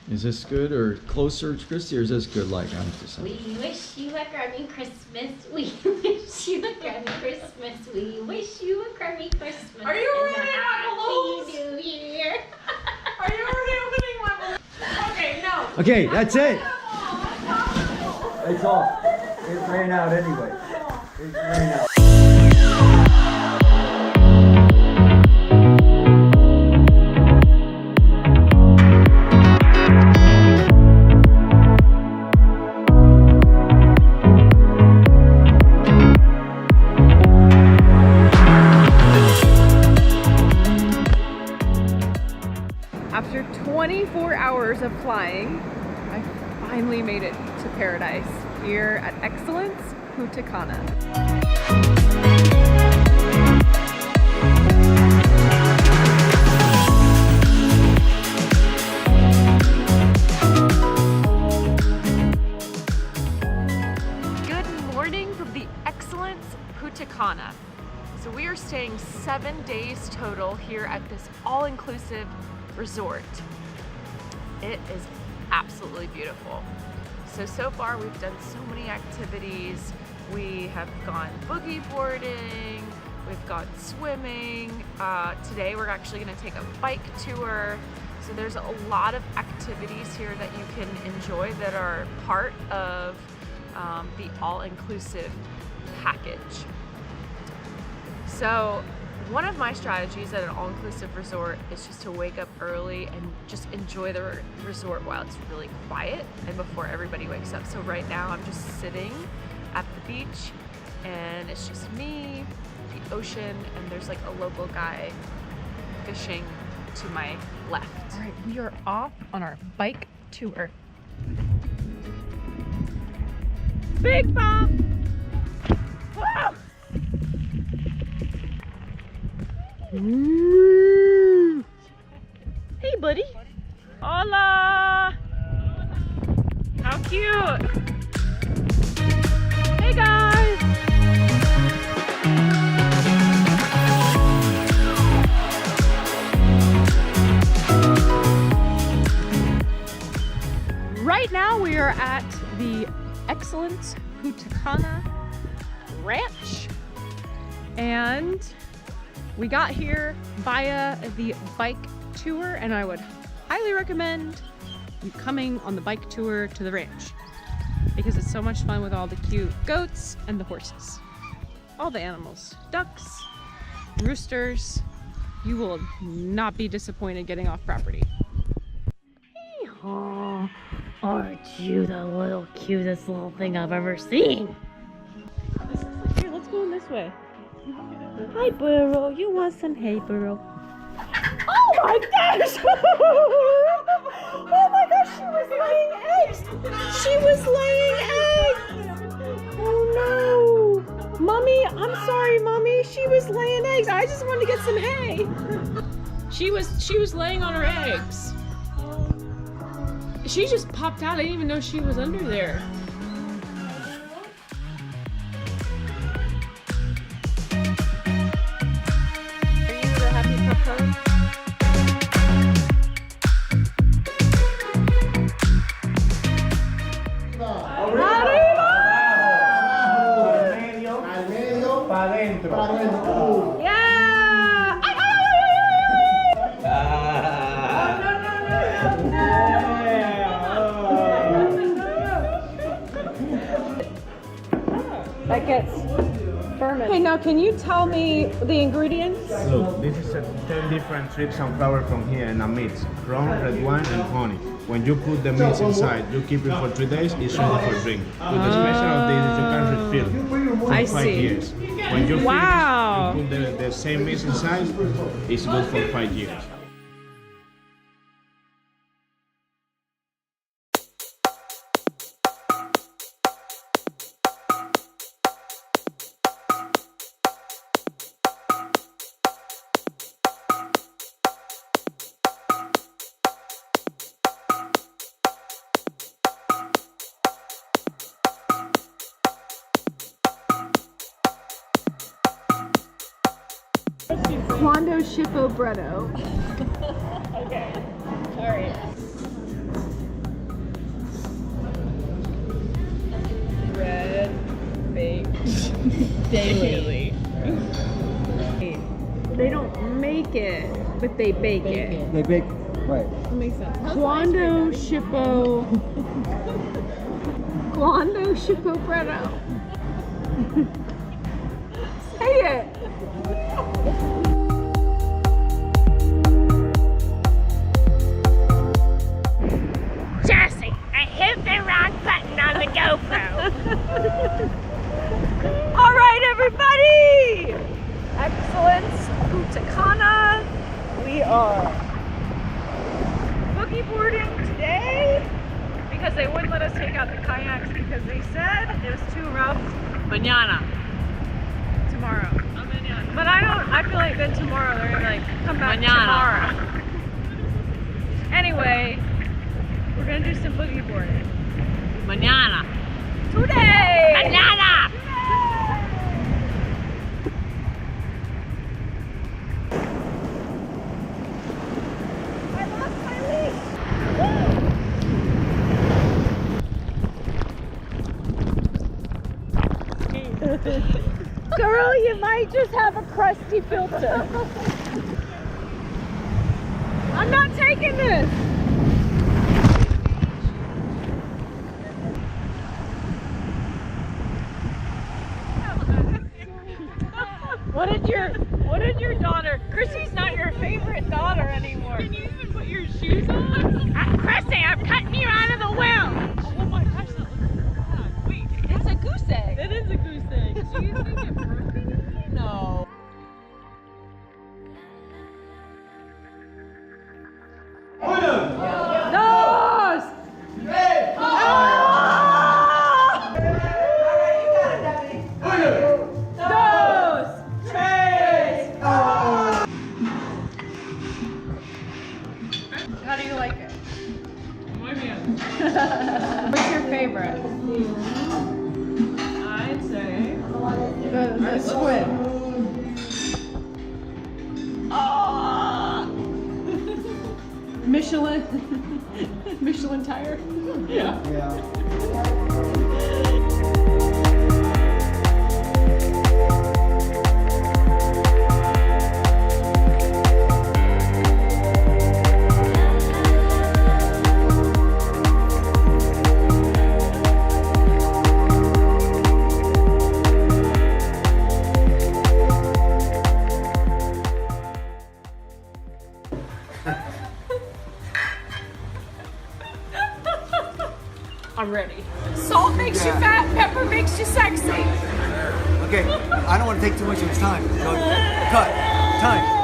Is this good or closer, Christy, or is this good like I'm just saying? We wish you a crummy Christmas. We wish you a crummy Christmas. We wish you a crummy Christmas. Are you and ready, a my balloons? Happy New Year. Are you already opening my balloons? Okay, no. Okay, that's it. It's It's off. It ran out anyway. It ran out. After 24 hours of flying, I finally made it to paradise here at Excellence Punta Cana. Good morning from the Excellence Punta Cana. So we are staying 7 days total here at this all-inclusive resort. It is absolutely beautiful. So far we've done so many activities. We have gone boogie boarding, we've gone swimming. Today we're actually going to take a bike tour. So there's a lot of activities here that you can enjoy that are part of the all-inclusive package. So one of my strategies at an all-inclusive resort is just to wake up early and just enjoy the resort while it's really quiet and before everybody wakes up. So right now I'm just sitting at the beach and it's just me, the ocean, and there's like a local guy fishing to my left. All right, we are off on our bike tour. Big Bob! Whoa! Ooh. Hey, buddy. Hola. How cute. Hey, guys. Right now we are at the Excellence Punta Cana Ranch, and we got here via the bike tour, and I would highly recommend you coming on the bike tour to the ranch because it's so much fun with all the cute goats and the horses. All the animals, ducks, roosters. You will not be disappointed getting off property. Oh, aren't you the little cutest little thing I've ever seen? Here, let's go in this way. Hi, Burrow. You want some hay, Burrow? Oh my gosh! Oh my gosh, she was laying eggs! She was laying eggs! Oh no! Mommy, I'm sorry, Mommy. She was laying eggs. I just wanted to get some hay. She was laying on her eggs. She just popped out. I didn't even know she was under there. That gets fermented. Okay, now can you tell me the ingredients? Look, this is 10 different strips of flour from here and a mix. Rum, red wine, and honey. When you put the mix inside, you keep it for 3 days, it's ready for drink. But the special of this is you can refill for 5 years. When you finish, you put the same mix inside, it's good for 5 years. Quando Shippo Bretto. Okay. Alright. Daily. They don't make it, but they bake it. They bake, right. That makes sense. Quando Shippo. Quando Shippo Bretto. Say it. Jesse, I hit the wrong button on the GoPro. All right, everybody. Excellence Punta Cana. We are boogie boarding today because they wouldn't let us take out the kayaks because they said it was too rough. Mañana. Tomorrow. But I feel like then tomorrow they're gonna like come back tomorrow. Anyway, we're gonna do some boogie boarding. Mañana. Today. Banana! I lost my leash. Girl, you might just have a crusty filter. I'm not taking this. What did your daughter? Chrissy's not your favorite daughter anymore. Can you even put your shoes on? Chrissy, I'm cutting you out of the wheel! Oh my gosh, that looks bad. Wait, it's a goose egg. It is a goose egg. Do you think it broke anything? No. Dos! Dos! Tres! How do you like it? What's your favorite? I'd say the squid. Michelin tire. Yeah. I'm ready. Salt makes you fat, pepper makes you sexy. Okay, I don't want to take too much of his time. So, cut. Time.